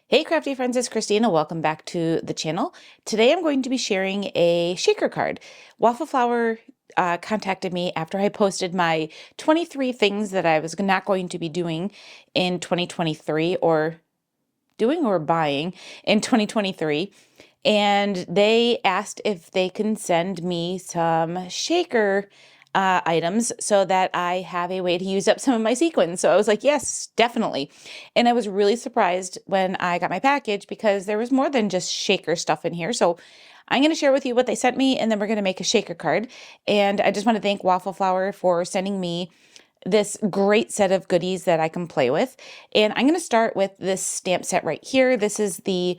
Hey crafty friends, it's Christina. Welcome back to the channel. Today I'm going to be sharing a shaker card. Waffle Flower contacted me after I posted my 23 things that I was not going to be doing in 2023 or doing or buying in 2023. And they asked if they can send me some shaker items so that I have a way to use up some of my sequins. So I was like, yes, definitely. And I was really surprised when I got my package because there was more than just shaker stuff in here. So I'm going to share with you what they sent me, and then we're going to make a shaker card. And I just want to thank Waffle Flower for sending me this great set of goodies that I can play with. And I'm going to start with this stamp set right here. This is the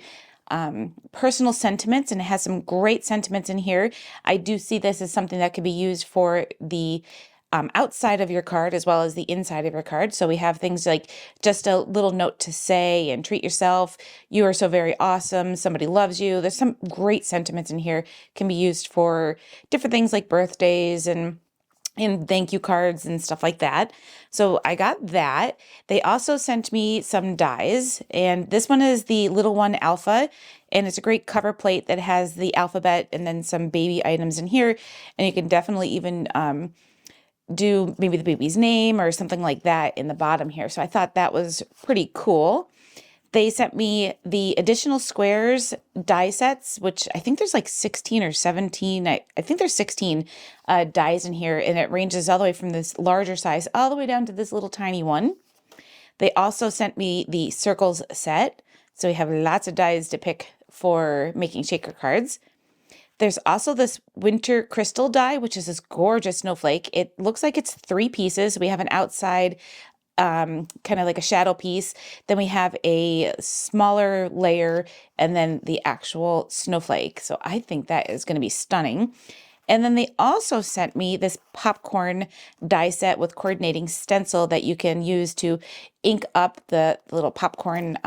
personal sentiments, and it has some great sentiments in here. I do see this as something that could be used for the outside of your card as well as the inside of your card. So we have things like just a little note to say and treat yourself. You are so very awesome. Somebody loves you. There's some great sentiments in here. Can be used for different things like birthdays and thank you cards and stuff like that. So I got that. They also sent me some dies, and this one is the little one alpha, and it's a great cover plate that has the alphabet and then some baby items in here, and you can definitely even do maybe the baby's name or something like that in the bottom here. So I thought that was pretty cool. They sent me the additional squares die sets, which I think there's like 16 or 17. I think there's 16 dies in here, and it ranges all the way from this larger size all the way down to this little tiny one. They also sent me the circles set, so we have lots of dies to pick for making shaker cards. There's also this winter crystal die, which is this gorgeous snowflake. It looks like it's 3 pieces. We have an outside kind of like a shadow piece. Then we have a smaller layer and then the actual snowflake. So I think that is going to be stunning. And then they also sent me this popcorn die set with coordinating stencil that you can use to ink up the little popcorn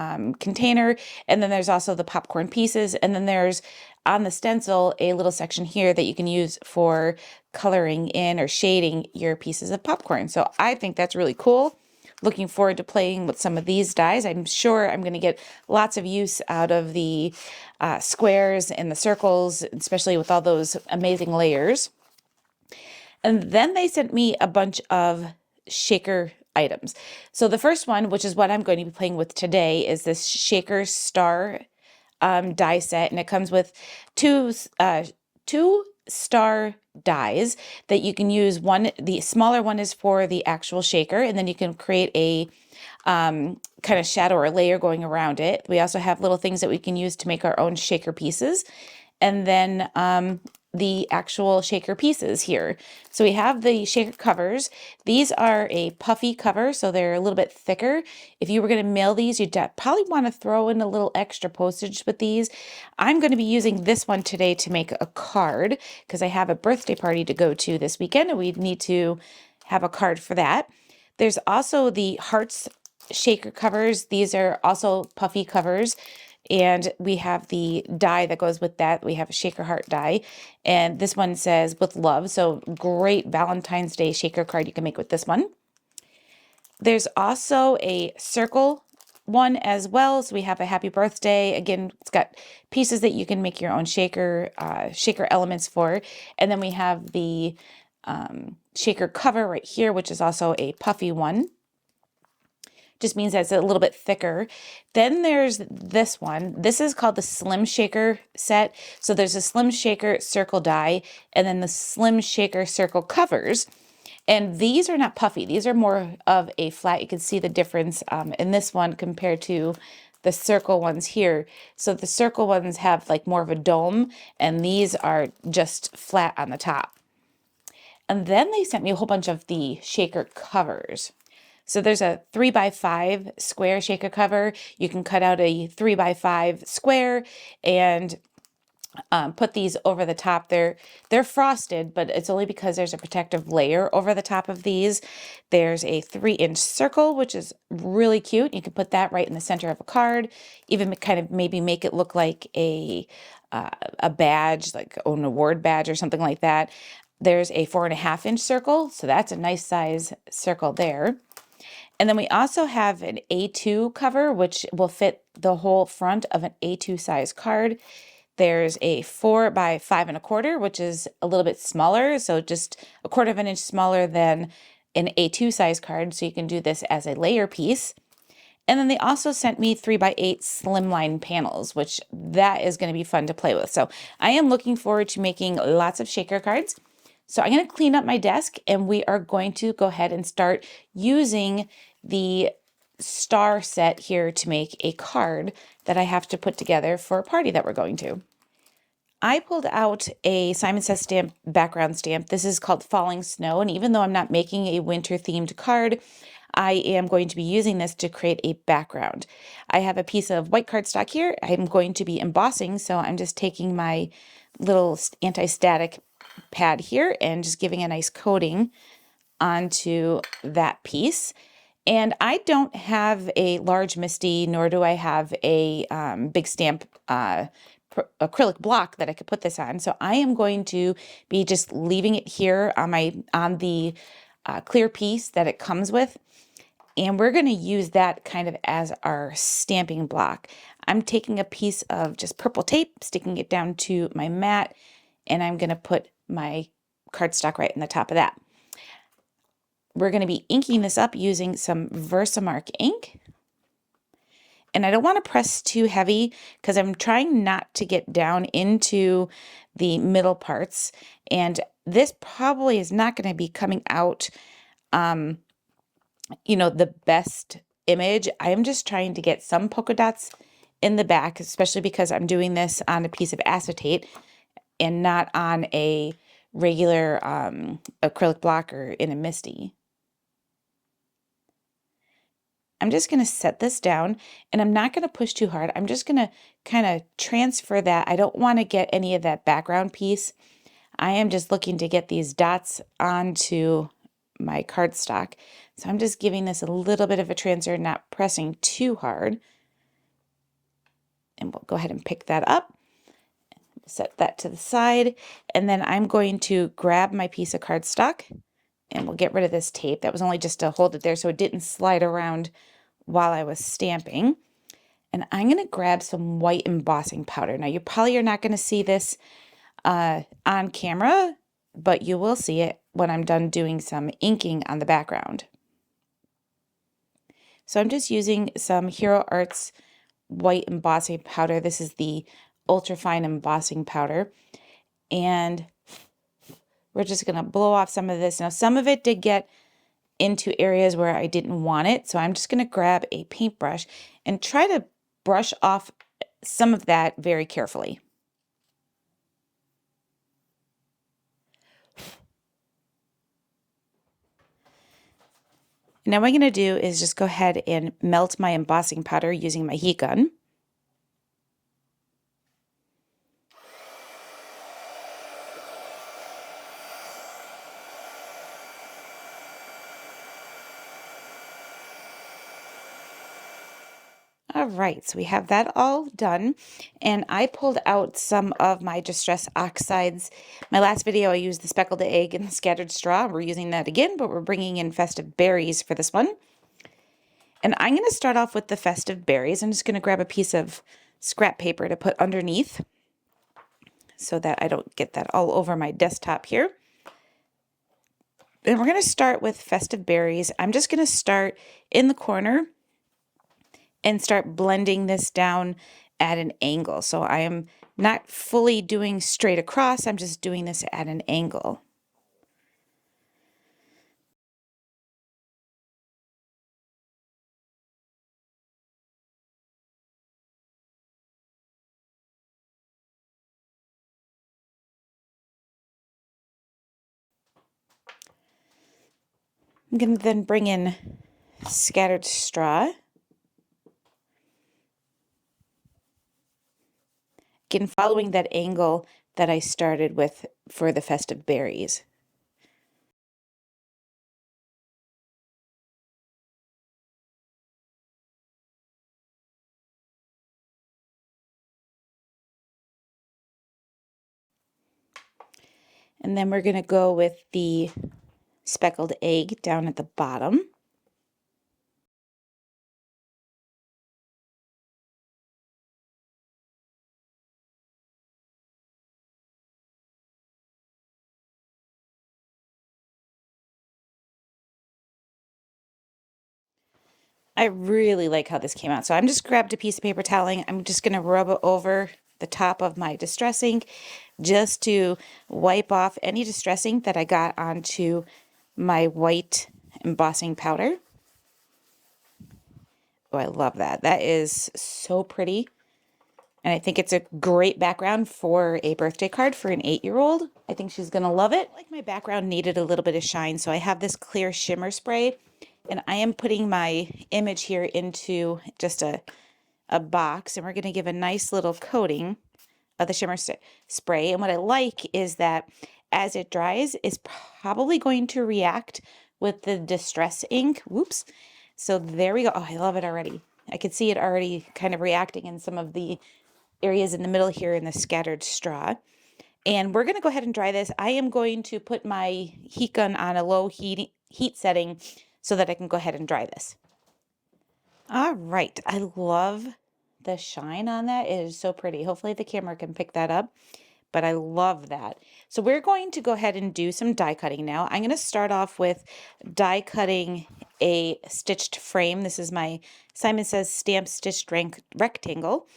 container. And then there's also the popcorn pieces. And then there's on the stencil a little section here that you can use for coloring in or shading your pieces of popcorn. So I think that's really cool. Looking forward to playing with some of these dies. I'm sure I'm going to get lots of use out of the squares and the circles, especially with all those amazing layers. And then they sent me a bunch of shaker items. So the first one, which is what I'm going to be playing with today, is this shaker star die set, and it comes with two star dies that you can use. One, the smaller one is for the actual shaker, and then you can create a kind of shadow or layer going around it. We also have little things that we can use to make our own shaker pieces, and then the actual shaker pieces here. So we have the shaker covers. These are a puffy cover, so they're a little bit thicker. If you were going to mail these, you'd probably want to throw in a little extra postage with these. I'm going to be using this one today to make a card because I have a birthday party to go to this weekend, and we need to have a card for that. There's also the hearts shaker covers. These are also puffy covers. And we have the die that goes with that. We have a shaker heart die. And this one says with love. So great Valentine's Day shaker card you can make with this one. There's also a circle one as well. So we have a happy birthday. Again, it's got pieces that you can make your own shaker elements for. And then we have the shaker cover right here, which is also a puffy one. Just means that it's a little bit thicker. Then there's this one. This is called the Slim Shaker set. So there's a Slim Shaker circle die and then the Slim Shaker circle covers. And these are not puffy. These are more of a flat. You can see the difference in this one compared to the circle ones here. So the circle ones have like more of a dome, and these are just flat on the top. And then they sent me a whole bunch of the shaker covers. So there's a 3x5 square shaker cover. You can cut out a 3x5 square and put these over the top. They're frosted, but it's only because there's a protective layer over the top of these. There's a 3-inch circle, which is really cute. You can put that right in the center of a card, even kind of maybe make it look like a badge, like an award badge or something like that. There's a 4.5-inch circle, so that's a nice size circle there. And then we also have an A2 cover, which will fit the whole front of an A2 size card. There's a 4 by 5 1/4, which is a little bit smaller, so just 1/4 of an inch smaller than an A2 size card, so you can do this as a layer piece. And then they also sent me 3 by 8 Slimline panels, which that is going to be fun to play with. So I am looking forward to making lots of shaker cards. So I'm going to clean up my desk, and we are going to go ahead and start using the star set here to make a card that I have to put together for a party that we're going to. I pulled out a Simon Says stamp background stamp. This is called Falling Snow, and even though I'm not making a winter themed card, I am going to be using this to create a background. I have a piece of white cardstock here. I'm going to be embossing, so I'm just taking my little anti-static pad here and just giving a nice coating onto that piece. And I don't have a large MISTI, nor do I have a big stamp acrylic block that I could put this on. So I am going to be just leaving it here on the clear piece that it comes with. And we're going to use that kind of as our stamping block. I'm taking a piece of just purple tape, sticking it down to my mat, and I'm going to put my cardstock right in the top of that. We're going to be inking this up using some Versamark ink. And I don't want to press too heavy because I'm trying not to get down into the middle parts. And this probably is not going to be coming out the best image. I am just trying to get some polka dots in the back, especially because I'm doing this on a piece of acetate and not on a regular acrylic block or in a MISTI. I'm just going to set this down, and I'm not going to push too hard. I'm just going to kind of transfer that. I don't want to get any of that background piece. I am just looking to get these dots onto my cardstock. So I'm just giving this a little bit of a transfer, not pressing too hard. And we'll go ahead and pick that up, set that to the side, and then I'm going to grab my piece of cardstock, and we'll get rid of this tape. That was only just to hold it there so it didn't slide around while I was stamping. And I'm going to grab some white embossing powder. Now, you probably are not going to see this on camera, but you will see it when I'm done doing some inking on the background. So I'm just using some Hero Arts white embossing powder. This is the ultra fine embossing powder. And we're just going to blow off some of this. Now, some of it did get into areas where I didn't want it. So I'm just going to grab a paintbrush and try to brush off some of that very carefully. Now what I'm going to do is just go ahead and melt my embossing powder using my heat gun. All right, so we have that all done, and I pulled out some of my Distress Oxides. My last video I used the speckled egg and the scattered straw. We're using that again, but we're bringing in festive berries for this one. And I'm going to start off with the festive berries. I'm just going to grab a piece of scrap paper to put underneath so that I don't get that all over my desktop here. And we're going to start with festive berries. I'm just going to start in the corner and start blending this down at an angle. So I am not fully doing straight across, I'm just doing this at an angle. I'm going to then bring in scattered straw. Again, following that angle that I started with for the festive berries. And then we're going to go with the speckled egg down at the bottom. I really like how this came out. So I'm just grabbed a piece of paper toweling. I'm just going to rub it over the top of my distress ink just to wipe off any distress ink that I got onto my white embossing powder. Oh, I love that. That is so pretty. And I think it's a great background for a birthday card for an 8-year-old. I think she's going to love it. Like my background needed a little bit of shine, so I have this clear shimmer spray. And I am putting my image here into just a box, and we're going to give a nice little coating of the shimmer spray. And what I like is that as it dries, it's probably going to react with the distress ink. Whoops. So there we go. Oh, I love it already. I can see it already kind of reacting in some of the areas in the middle here in the scattered straw. And we're going to go ahead and dry this. I am going to put my heat gun on a low heat setting so that I can go ahead and dry this. All right. I love the shine on that. It is so pretty. Hopefully the camera can pick that up, but I love that. So we're going to go ahead and do some die cutting now. I'm going to start off with die cutting a stitched frame. This is my Simon Says stamp stitched rectangle,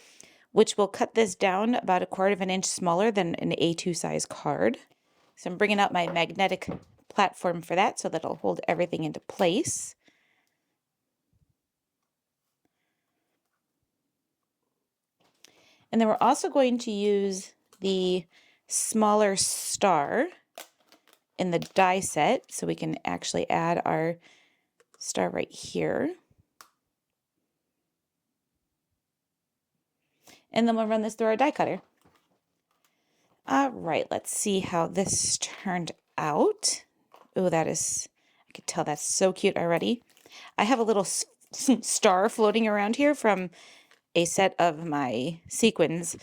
which will cut this down about 1/4 inch smaller than an A2 size card. So I'm bringing out my magnetic platform for that so that it'll hold everything into place. And then we're also going to use the smaller star in the die set, so we can actually add our star right here. And then we'll run this through our die cutter. All right, let's see how this turned out. Oh, that is, I could tell that's so cute already. I have a little star floating around here from a set of my sequins,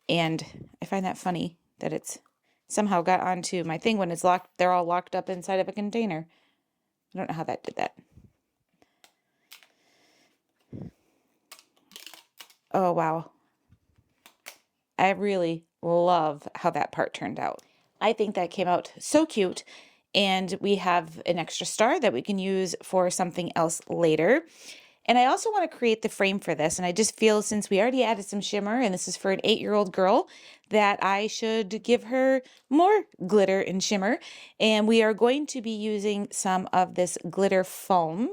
and I find that funny that it's somehow got onto my thing when it's locked. They're all locked up inside of a container. I don't know how that did that. Oh, wow. I really love how that part turned out. I think that came out so cute, and we have an extra star that we can use for something else later. And I also want to create the frame for this, and I just feel since we already added some shimmer, and this is for an 8-year-old girl, that I should give her more glitter and shimmer. And we are going to be using some of this glitter foam.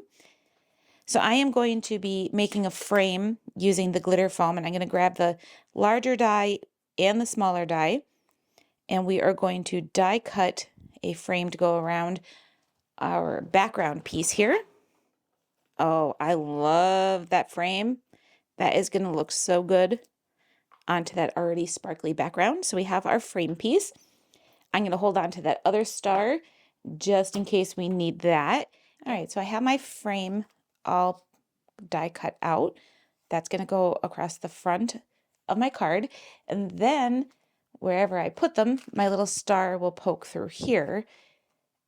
So I am going to be making a frame using the glitter foam, and I'm going to grab the larger die and the smaller die, and we are going to die cut a frame to go around our background piece here. Oh, I love that frame. That is going to look so good onto that already sparkly background. So we have our frame piece. I'm going to hold on to that other star just in case we need that. All right, so I have my frame all die cut out. That's going to go across the front of my card. And then wherever I put them, my little star will poke through here.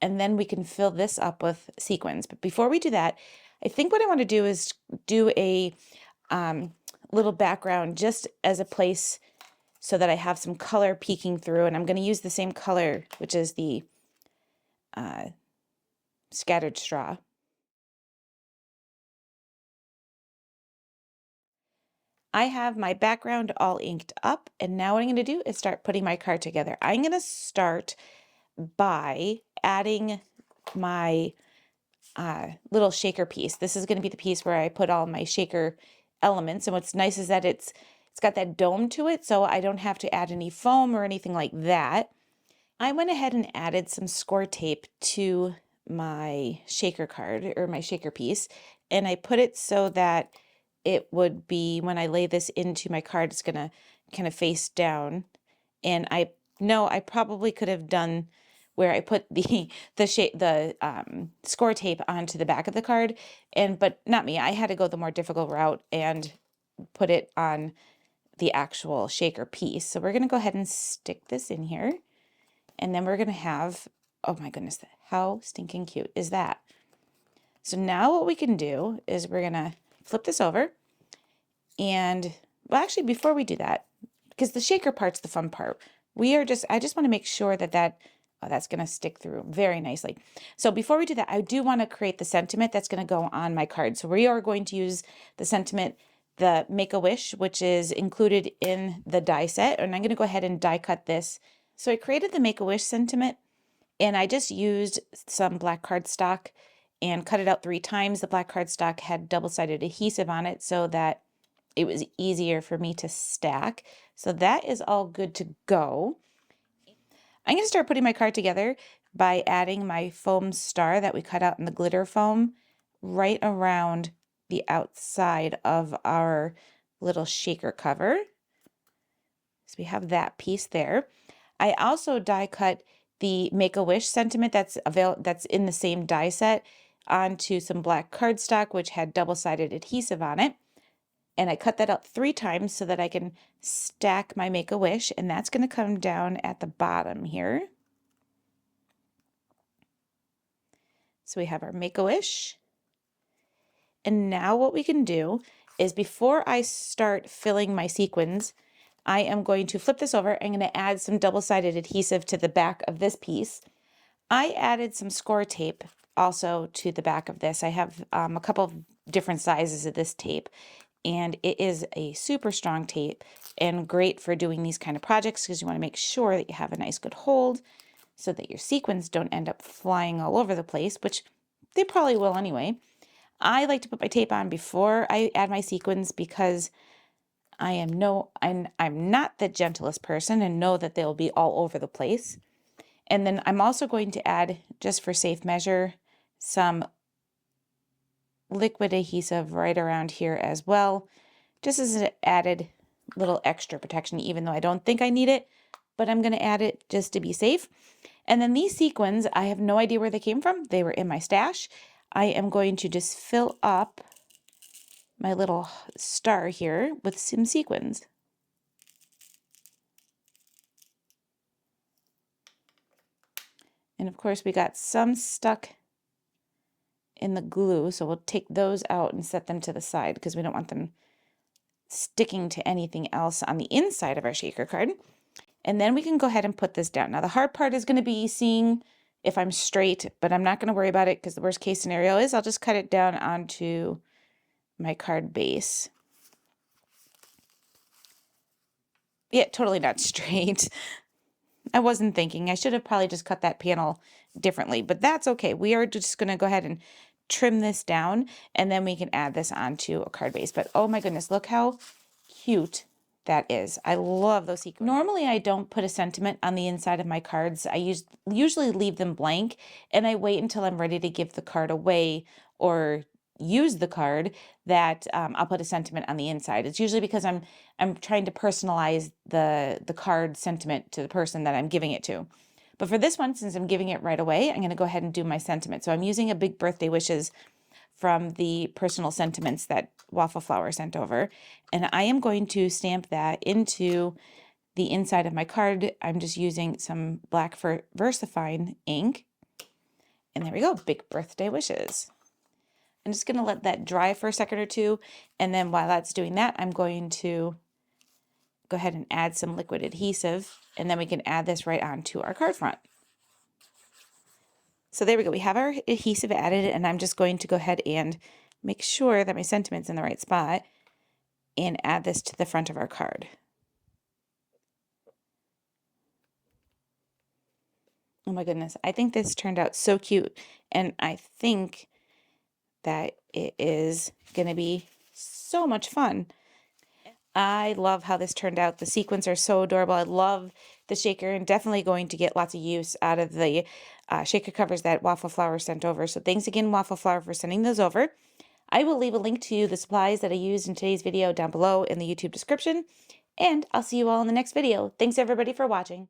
And then we can fill this up with sequins. But before we do that, I think what I want to do is do a little background just as a place so that I have some color peeking through. And I'm going to use the same color, which is the scattered straw. I have my background all inked up, and now what I'm going to do is start putting my card together. I'm going to start by adding my little shaker piece. This is going to be the piece where I put all my shaker elements, and what's nice is that it's got that dome to it, so I don't have to add any foam or anything like that. I went ahead and added some score tape to my shaker card, or my shaker piece, and I put it so that it would be, when I lay this into my card, it's going to kind of face down. And I know I probably could have done where I put the score tape onto the back of the card, but not me. I had to go the more difficult route and put it on the actual shaker piece. So we're going to go ahead and stick this in here, and then we're going to have, oh my goodness, how stinking cute is that? So now what we can do is we're going to flip this over, and well, actually before we do that, because the shaker part's the fun part, I just want to make sure that Oh, that's going to stick through very nicely. So before we do that, I do want to create the sentiment that's going to go on my card. So we are going to use the sentiment, the Make-A-Wish, which is included in the die set. And I'm going to go ahead and die cut this. So I created the Make-A-Wish sentiment, and I just used some black cardstock and cut it out 3 times. The black cardstock had double-sided adhesive on it so that it was easier for me to stack. So that is all good to go. I'm going to start putting my card together by adding my foam star that we cut out in the glitter foam right around the outside of our little shaker cover. So we have that piece there. I also die cut the Make-A-Wish sentiment that's in the same die set onto some black cardstock, which had double-sided adhesive on it. And I cut that out 3 times so that I can stack my Make-A-Wish, and that's going to come down at the bottom here. So we have our Make-A-Wish. And now what we can do is, before I start filling my sequins, I am going to flip this over. I'm going to add some double-sided adhesive to the back of this piece. I added some score tape also to the back of this. I have a couple of different sizes of this tape, and it is a super strong tape and great for doing these kind of projects because you want to make sure that you have a nice good hold so that your sequins don't end up flying all over the place, which they probably will anyway. I like to put my tape on before I add my sequins because I'm not the gentlest person and know that they'll be all over the place. And then I'm also going to add, just for safe measure, some liquid adhesive right around here as well, just as an added little extra protection, even though I don't think I need it, but I'm going to add it just to be safe. And then these sequins, I have no idea where they came from. They were in my stash. I am going to just fill up my little star here with some sequins. And of course we got some stuck in the glue, so we'll take those out and set them to the side because we don't want them sticking to anything else on the inside of our shaker card. And then we can go ahead and put this down. Now the hard part is going to be seeing if I'm straight, but I'm not going to worry about it because the worst case scenario is I'll just cut it down onto my card base. Yeah, totally not straight. I wasn't thinking. I should have probably just cut that panel differently, but that's okay. We are just going to go ahead and trim this down, and then we can add this onto a card base. But oh my goodness, look how cute that is. I love those sequins. Normally I don't put a sentiment on the inside of my cards. I usually leave them blank, and I wait until I'm ready to give the card away or use the card that I'll put a sentiment on the inside. It's usually because I'm trying to personalize the card sentiment to the person that I'm giving it to. But for this one, since I'm giving it right away, I'm going to go ahead and do my sentiment. So I'm using a big birthday wishes from the personal sentiments that Waffle Flower sent over. And I am going to stamp that into the inside of my card. I'm just using some black VersaFine ink. And there we go, big birthday wishes. I'm just going to let that dry for a second or two. And then while that's doing that, I'm going to go ahead and add some liquid adhesive. And then we can add this right onto our card front. So there we go. We have our adhesive added, and I'm just going to go ahead and make sure that my sentiment's in the right spot and add this to the front of our card. Oh my goodness. I think this turned out so cute, and I think that it is going to be so much fun. I love how this turned out. The sequins are so adorable. I love the shaker, and definitely going to get lots of use out of the shaker covers that Waffle Flower sent over. So thanks again, Waffle Flower, for sending those over. I will leave a link to the supplies that I used in today's video down below in the YouTube description, and I'll see you all in the next video. Thanks everybody for watching.